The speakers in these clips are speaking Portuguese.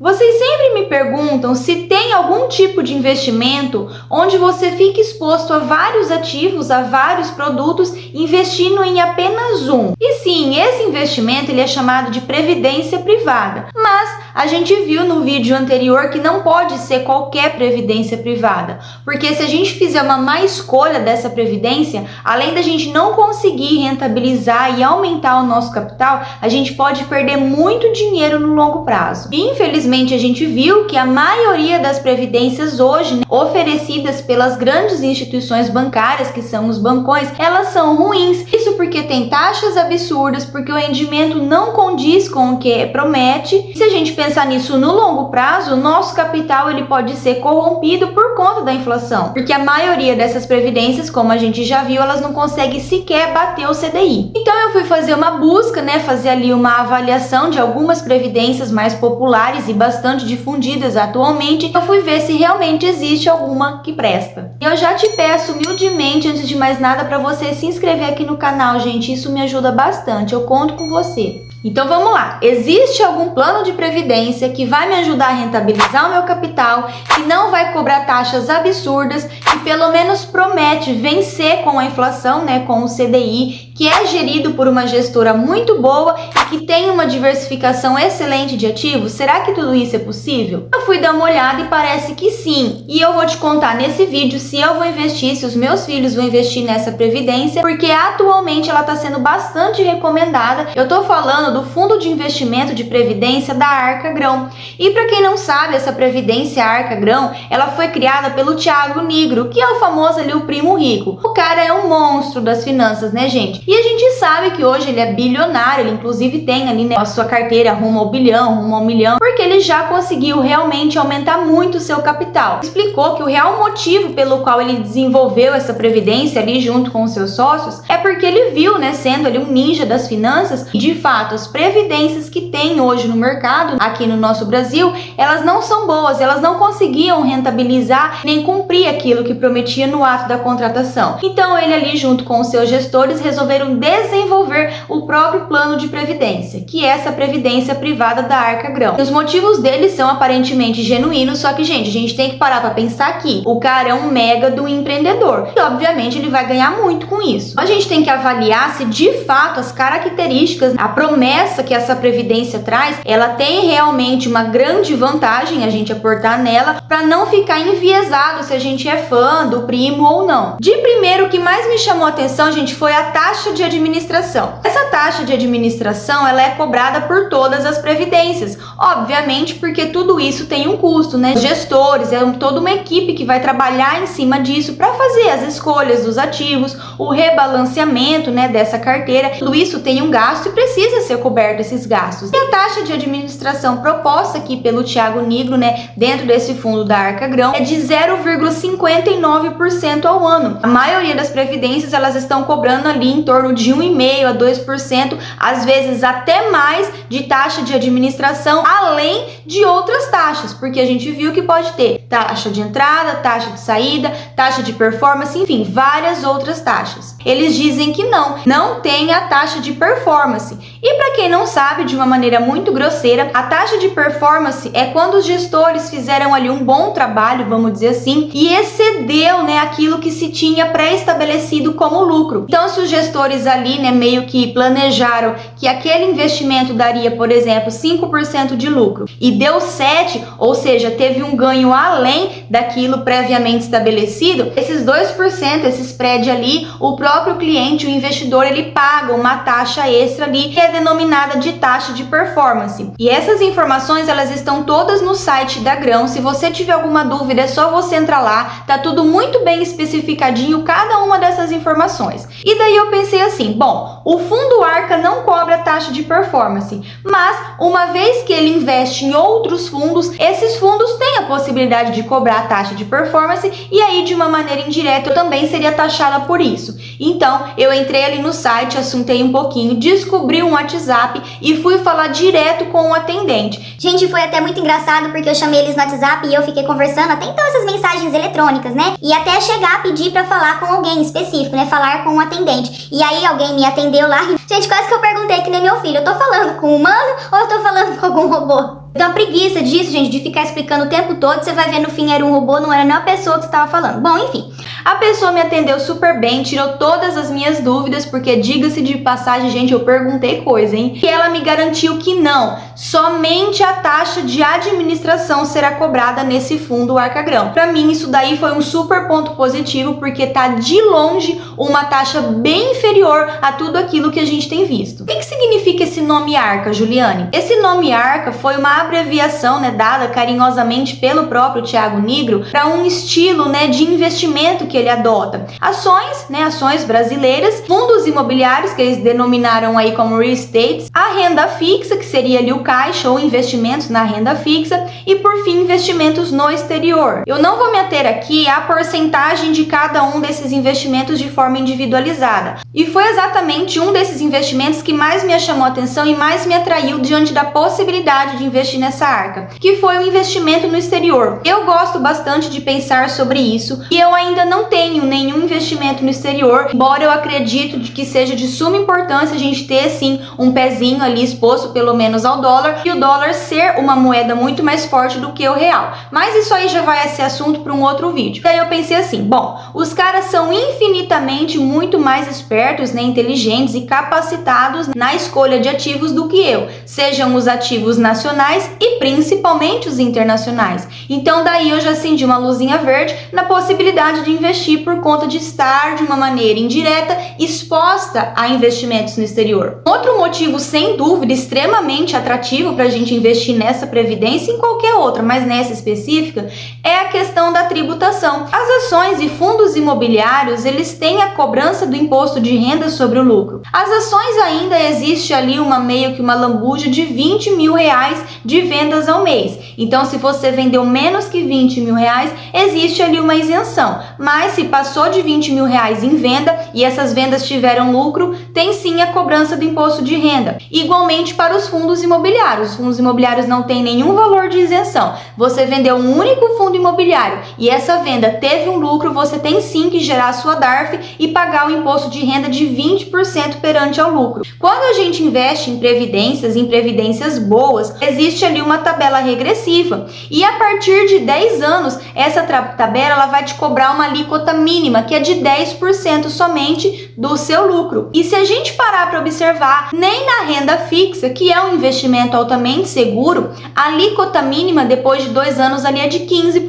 Vocês sempre me perguntam se tem algum tipo de investimento onde você fica exposto a vários ativos, a vários produtos, investindo em apenas um. E sim, esse investimento ele é chamado de previdência privada. Mas a gente viu no vídeo anterior que não pode ser qualquer previdência privada, porque se a gente fizer uma má escolha dessa previdência, além da gente não conseguir rentabilizar e aumentar o nosso capital, a gente pode perder muito dinheiro no longo prazo. E, infelizmente, a gente viu que a maioria das previdências hoje, oferecidas pelas grandes instituições bancárias, que são os bancões, elas são ruins. Isso porque tem taxas absurdas, porque o rendimento não condiz com o que promete. Se a gente pensar nisso no longo prazo, o nosso capital ele pode ser corrompido por conta da inflação, porque a maioria dessas previdências, como a gente já viu, elas não conseguem sequer bater o CDI. Então eu fui fazer uma busca, fazer ali uma avaliação de algumas previdências mais populares e bastante difundidas atualmente. Eu fui ver se realmente existe alguma que presta. E eu já te peço humildemente, antes de mais nada, para você se inscrever aqui no canal, gente. Isso me ajuda bastante, eu conto com você. Então vamos lá, existe algum plano de previdência que vai me ajudar a rentabilizar o meu capital, que não vai cobrar taxas absurdas, que pelo menos promete vencer com a inflação, com o CDI, que é gerido por uma gestora muito boa e que tem uma diversificação excelente de ativos? Será que tudo isso é possível? Eu fui dar uma olhada e parece que sim. E eu vou te contar nesse vídeo se eu vou investir, se os meus filhos vão investir nessa previdência, porque atualmente ela está sendo bastante recomendada. Eu tô falando do Fundo de Investimento de Previdência da Arca Grão. E para quem não sabe, essa previdência Arca Grão, ela foi criada pelo Thiago Nigro, que é o famoso ali, o primo rico. O cara é um monstro das finanças, gente? E a gente sabe que hoje ele é bilionário, ele inclusive tem ali a sua carteira rumo ao bilhão, rumo ao milhão, porque ele já conseguiu realmente aumentar muito o seu capital. Explicou que o real motivo pelo qual ele desenvolveu essa previdência ali junto com os seus sócios é porque ele viu, sendo ali um ninja das finanças, e de fato as previdências que tem hoje no mercado, aqui no nosso Brasil, elas não são boas, elas não conseguiam rentabilizar nem cumprir aquilo que prometia no ato da contratação. Então ele ali junto com os seus gestores resolveram desenvolver o próprio plano de previdência, que é essa previdência privada da Arca Grão. Os motivos deles são aparentemente genuínos, só que, gente, a gente tem que parar para pensar aqui. O cara é um mega do empreendedor e, obviamente, ele vai ganhar muito com isso. A gente tem que avaliar se, de fato, as características, a promessa que essa previdência traz, ela tem realmente uma grande vantagem a gente aportar nela, para não ficar enviesado se a gente é fã do primo ou não. De primeiro, o que mais me chamou a atenção, gente, foi a taxa de administração. Essa taxa de administração, ela é cobrada por todas as previdências, obviamente porque tudo isso tem um custo, Gestores, toda uma equipe que vai trabalhar em cima disso para fazer as escolhas dos ativos, o rebalanceamento, dessa carteira. Tudo isso tem um gasto e precisa ser coberto esses gastos. E a taxa de administração proposta aqui pelo Thiago Nigro, dentro desse fundo da Arca Grão, é de 0,59% ao ano. A maioria das previdências, elas estão cobrando ali em torno de 1,5% a 2%, às vezes até mais, de taxa de administração, além de outras taxas, porque a gente viu que pode ter taxa de entrada, taxa de saída, taxa de performance, enfim, várias outras taxas. Eles dizem que não tem a taxa de performance. E para quem não sabe, de uma maneira muito grosseira, a taxa de performance é quando os gestores fizeram ali um bom trabalho, vamos dizer assim, e excedeu, aquilo que se tinha pré-estabelecido como lucro. Então, se os gestores ali, meio que planejaram que aquele investimento daria, por exemplo, 5% de lucro e deu 7%, ou seja, teve um ganho além daquilo previamente estabelecido, esses 2%, esse spread ali, o próprio cliente, o investidor, ele paga uma taxa extra ali, que é denominada de taxa de performance. E essas informações, elas estão todas no site da Grão. Se você tiver alguma dúvida, é só você entrar lá, tá tudo muito bem especificadinho, cada uma dessas informações. E daí eu pensei assim, bom, o fundo Arca não cobra taxa de performance, mas uma vez que ele investe em outros fundos, esses fundos têm a possibilidade de cobrar a taxa de performance, e aí de uma maneira indireta eu também seria taxada por isso. Então eu entrei ali no site, assuntei um pouquinho, descobri um WhatsApp e fui falar direto com o atendente. Gente, foi até muito engraçado porque eu chamei eles no WhatsApp e eu fiquei conversando, até então essas mensagens eletrônicas, e até chegar a pedir pra falar com alguém específico, falar com um atendente. E aí alguém me atendeu lá. Gente, quase que eu perguntei que nem meu filho, eu tô falando com um humano ou eu tô falando com algum robô? Então a preguiça disso, gente, de ficar explicando o tempo todo, você vai ver no fim era um robô, não era nem uma pessoa que você tava falando. Bom, enfim. A pessoa me atendeu super bem, tirou todas as minhas dúvidas, porque diga-se de passagem, gente, eu perguntei coisa, hein? E ela me garantiu que não, somente a taxa de administração será cobrada nesse fundo Arca-Grão. Pra mim, isso daí foi um super ponto positivo, porque tá de longe uma taxa bem inferior a tudo aquilo que a gente tem visto. O que significa esse nome Arca, Juliane? Esse nome Arca foi uma abreviação, né, dada carinhosamente pelo próprio Thiago Nigro para um estilo, né, de investimento que ele adota. Ações, né, ações brasileiras, fundos imobiliários que eles denominaram aí como real estate, a renda fixa, que seria ali o caixa ou investimentos na renda fixa e por fim investimentos no exterior. Eu não vou me ater aqui à porcentagem de cada um desses investimentos de forma individualizada. E foi exatamente um desses investimentos que mais me chamou a atenção e mais me atraiu diante da possibilidade de investir nessa arca, que foi o investimento no exterior. Eu gosto bastante de pensar sobre isso e eu ainda não tenho nenhum investimento no exterior, embora eu acredito de que seja de suma importância a gente ter sim um pezinho ali exposto pelo menos ao dólar e o dólar ser uma moeda muito mais forte do que o real. Mas isso aí já vai ser assunto para um outro vídeo. Daí eu pensei assim, bom, os caras são infinitamente muito mais espertos, né, inteligentes e capacitados na escolha de ativos do que eu, sejam os ativos nacionais e principalmente os internacionais. Então daí eu já acendi uma luzinha verde na possibilidade de investir por conta de estar de uma maneira indireta exposta a investimentos no exterior. Outro motivo sem dúvida extremamente atrativo para a gente investir nessa previdência e em qualquer outra, mas nessa específica, é a questão da tributação. As ações e fundos imobiliários, eles têm a cobrança do imposto de renda sobre o lucro. As ações ainda existe ali meio que uma lambuja de R$20 mil de vendas ao mês. Então, se você vendeu menos que R$20 mil, existe ali uma isenção. Mas se passou de R$20 mil em venda e essas vendas tiveram lucro, tem sim a cobrança do imposto de renda. Igualmente para os fundos imobiliários. Os fundos imobiliários não têm nenhum valor de isenção. Você vendeu um único fundo imobiliário e essa venda teve um lucro, você tem sim que gerar a sua DARF e pagar o imposto de renda de 20% perante ao lucro. Quando a gente investe em previdências boas, existe ali uma tabela regressiva e a partir de 10 anos, essa tabela ela vai te cobrar uma alíquota mínima, que é de 10% somente do seu lucro. E se a gente parar para observar, nem na renda fixa, que é um investimento altamente seguro, a alíquota mínima depois de 2 anos ali é de 15%.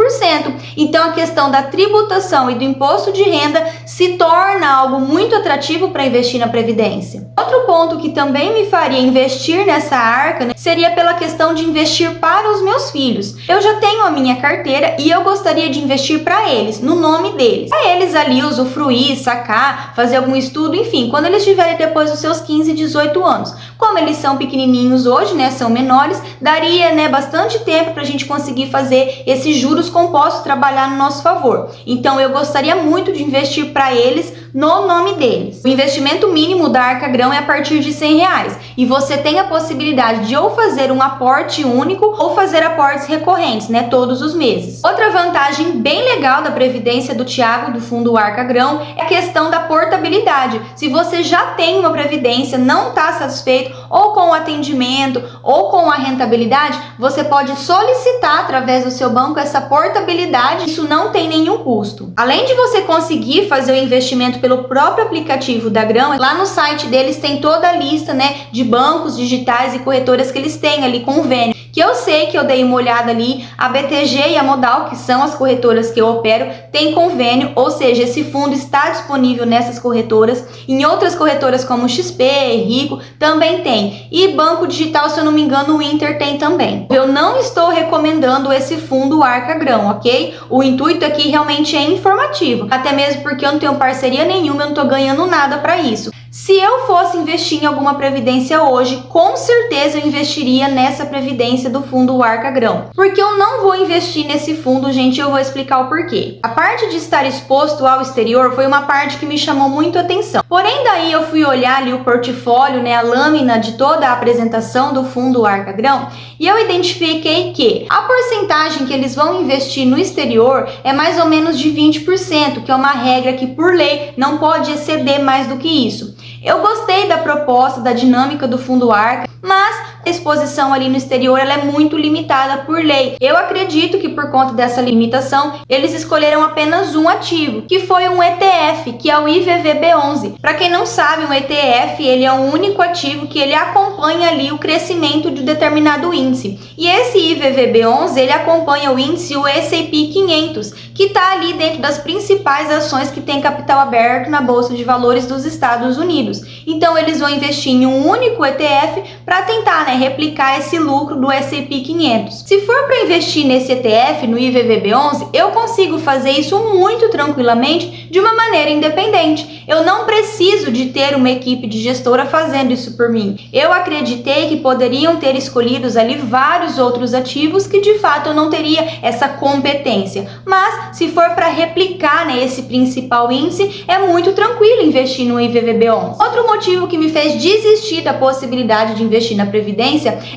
Então a questão da tributação e do imposto de renda se torna algo muito atrativo para investir na previdência. Outro ponto que também me faria investir nessa arca, né, seria pela questão de investir para os meus filhos. Eu já tenho a minha carteira e eu gostaria de investir para eles, no nome deles. Para eles ali usufruir, sacar, fazer algum estudo, enfim, quando eles tiverem depois dos seus 15, 18 anos. Como eles são pequenininhos hoje, né, são menores, daria, né, bastante tempo para a gente conseguir fazer esses juros compostos trabalhar no nosso favor. Então eu gostaria muito de investir para eles no nome deles. O investimento mínimo da Arca-Grão é a partir de R$100 e você tem a possibilidade de ou fazer um aporte único ou fazer aportes recorrentes, né, todos os meses. Outra vantagem bem legal da previdência do Thiago, do fundo Arca-Grão, é a questão da portabilidade. Se você já tem uma previdência, não está satisfeito ou com o atendimento ou com a rentabilidade, você pode solicitar através do seu banco essa portabilidade, isso não tem nenhum custo. Além de você conseguir fazer o investimento pelo próprio aplicativo da Grão, lá no site deles tem toda a lista, né, de bancos digitais e corretoras que eles têm ali convênio, que eu sei que eu dei uma olhada ali, a BTG e a Modal, que são as corretoras que eu opero, tem convênio, ou seja, esse fundo está disponível nessas corretoras, em outras corretoras como XP, Rico, também tem, e banco digital, se eu não me engano, o Inter tem também. Eu não estou recomendando esse fundo Arca-Grão, ok? O intuito aqui realmente é informativo, até mesmo porque eu não tenho parceria nenhuma, eu não estou ganhando nada para isso. Se eu fosse investir em alguma previdência hoje, com certeza eu investiria nessa previdência do fundo Arca-Grão. Porque eu não vou investir nesse fundo, gente, eu vou explicar o porquê. A parte de estar exposto ao exterior foi uma parte que me chamou muito a atenção. Porém, daí eu fui olhar ali o portfólio, né, a lâmina de toda a apresentação do fundo Arca-Grão, e eu identifiquei que a porcentagem que eles vão investir no exterior é mais ou menos de 20%, que é uma regra que por lei não pode exceder mais do que isso. Eu gostei da proposta, da dinâmica do fundo Arca, mas a exposição ali no exterior ela é muito limitada por lei. Eu acredito que por conta dessa limitação, eles escolheram apenas um ativo, que foi um ETF, que é o IVVB11. Para quem não sabe, um ETF ele é o único ativo que ele acompanha ali o crescimento de um determinado índice. E esse IVVB11 ele acompanha o índice o S&P 500, que está ali dentro das principais ações que tem capital aberto na Bolsa de Valores dos Estados Unidos. Então eles vão investir em um único ETF para tentar, replicar esse lucro do S&P 500. Se for para investir nesse ETF, no IVVB11, eu consigo fazer isso muito tranquilamente de uma maneira independente. Eu não preciso de ter uma equipe de gestora fazendo isso por mim. Eu acreditei que poderiam ter escolhido ali vários outros ativos que de fato eu não teria essa competência. Mas se for para replicar esse principal índice, é muito tranquilo investir no IVVB11. Outro motivo que me fez desistir da possibilidade de investir na Previdência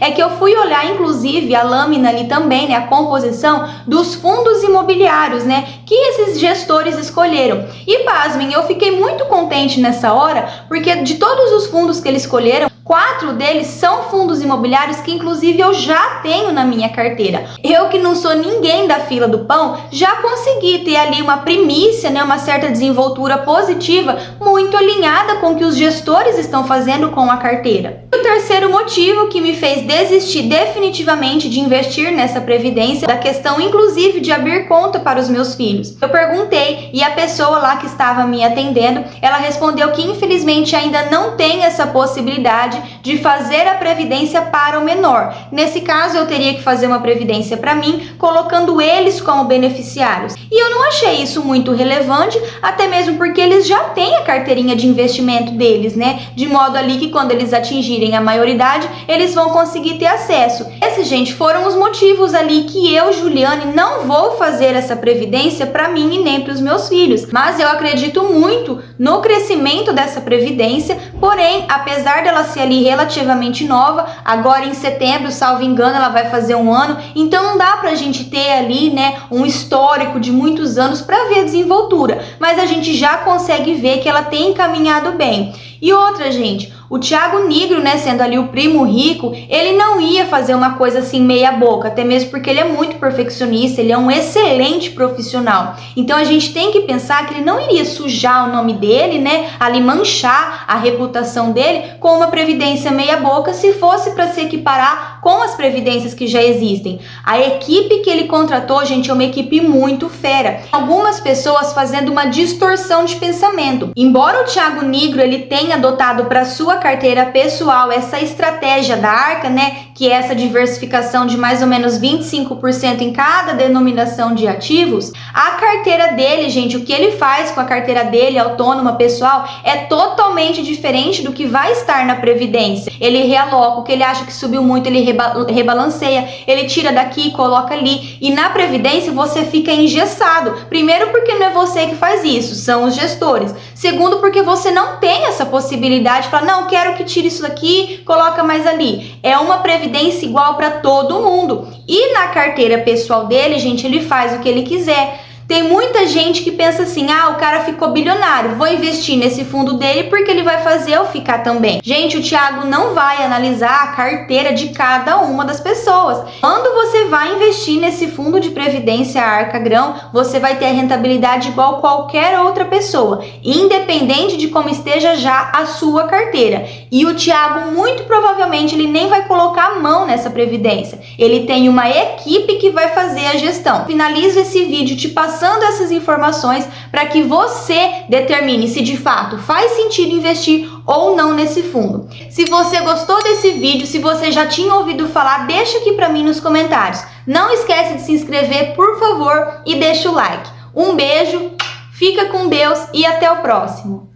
é que eu fui olhar inclusive a lâmina ali também, a composição dos fundos imobiliários, que esses gestores escolheram. E pasmem, eu fiquei muito contente nessa hora, porque de todos os fundos que eles escolheram, 4 deles são fundos imobiliários que inclusive eu já tenho na minha carteira. Eu que não sou ninguém da fila do pão, já consegui ter ali uma primícia, uma certa desenvoltura positiva, muito alinhada com o que os gestores estão fazendo com a carteira. E o terceiro motivo que me fez desistir definitivamente de investir nessa previdência, da questão inclusive de abrir conta para os meus filhos. Eu perguntei e a pessoa lá que estava me atendendo, ela respondeu que infelizmente ainda não tem essa possibilidade de fazer a previdência para o menor. Nesse caso, eu teria que fazer uma previdência para mim, colocando eles como beneficiários. E eu não achei isso muito relevante, até mesmo porque eles já têm a carteirinha de investimento deles, de modo ali que quando eles atingirem a maioridade, eles vão conseguir ter acesso. Esses, gente, foram os motivos ali que eu, Juliane, não vou fazer essa previdência para mim e nem para os meus filhos. Mas eu acredito muito no crescimento dessa previdência, porém, apesar dela ser ali relativamente nova, agora em setembro, salvo engano, ela vai fazer 1 ano, então não dá pra gente ter ali, um histórico de muitos anos para ver a desenvoltura, mas a gente já consegue ver que ela tem caminhado bem. E outra, gente, o Thiago Nigro, sendo ali o primo rico, ele não ia fazer uma coisa assim meia boca, até mesmo porque ele é muito perfeccionista, ele é um excelente profissional. Então a gente tem que pensar que ele não iria sujar o nome dele, ali manchar a reputação dele com uma previdência meia boca, se fosse para se equiparar com as previdências que já existem. A equipe que ele contratou, gente, é uma equipe muito fera. Algumas pessoas fazendo uma distorção de pensamento. Embora o Thiago Nigro ele tenha adotado para sua carteira pessoal essa estratégia da Arca, que é essa diversificação de mais ou menos 25% em cada denominação de ativos, a carteira dele, gente, o que ele faz com a carteira dele autônoma pessoal é totalmente diferente do que vai estar na Previdência. Ele realoca, o que ele acha que subiu muito, ele rebalanceia, ele tira daqui e coloca ali. E na Previdência você fica engessado. Primeiro porque não é você que faz isso, são os gestores. Segundo porque você não tem essa possibilidade de falar, não, quero que tire isso daqui, coloca mais ali. É uma previdência igual para todo mundo. E na carteira pessoal dele, gente, ele faz o que ele quiser. Tem muita gente que pensa assim, o cara ficou bilionário, vou investir nesse fundo dele porque ele vai fazer eu ficar também. Gente, o Thiago não vai analisar a carteira de cada uma das pessoas. Quando você vai investir nesse fundo de previdência Arca Grão, você vai ter a rentabilidade igual qualquer outra pessoa, independente de como esteja já a sua carteira. E o Thiago, muito provavelmente, ele nem vai colocar a mão nessa previdência. Ele tem uma equipe que vai fazer a gestão. Finalizo esse vídeo te passando essas informações para que você determine se de fato faz sentido investir ou não nesse fundo. Se você gostou desse vídeo, se você já tinha ouvido falar, deixa aqui para mim nos comentários. Não esquece de se inscrever, por favor, e deixa o like. Um beijo, fica com Deus e até o próximo.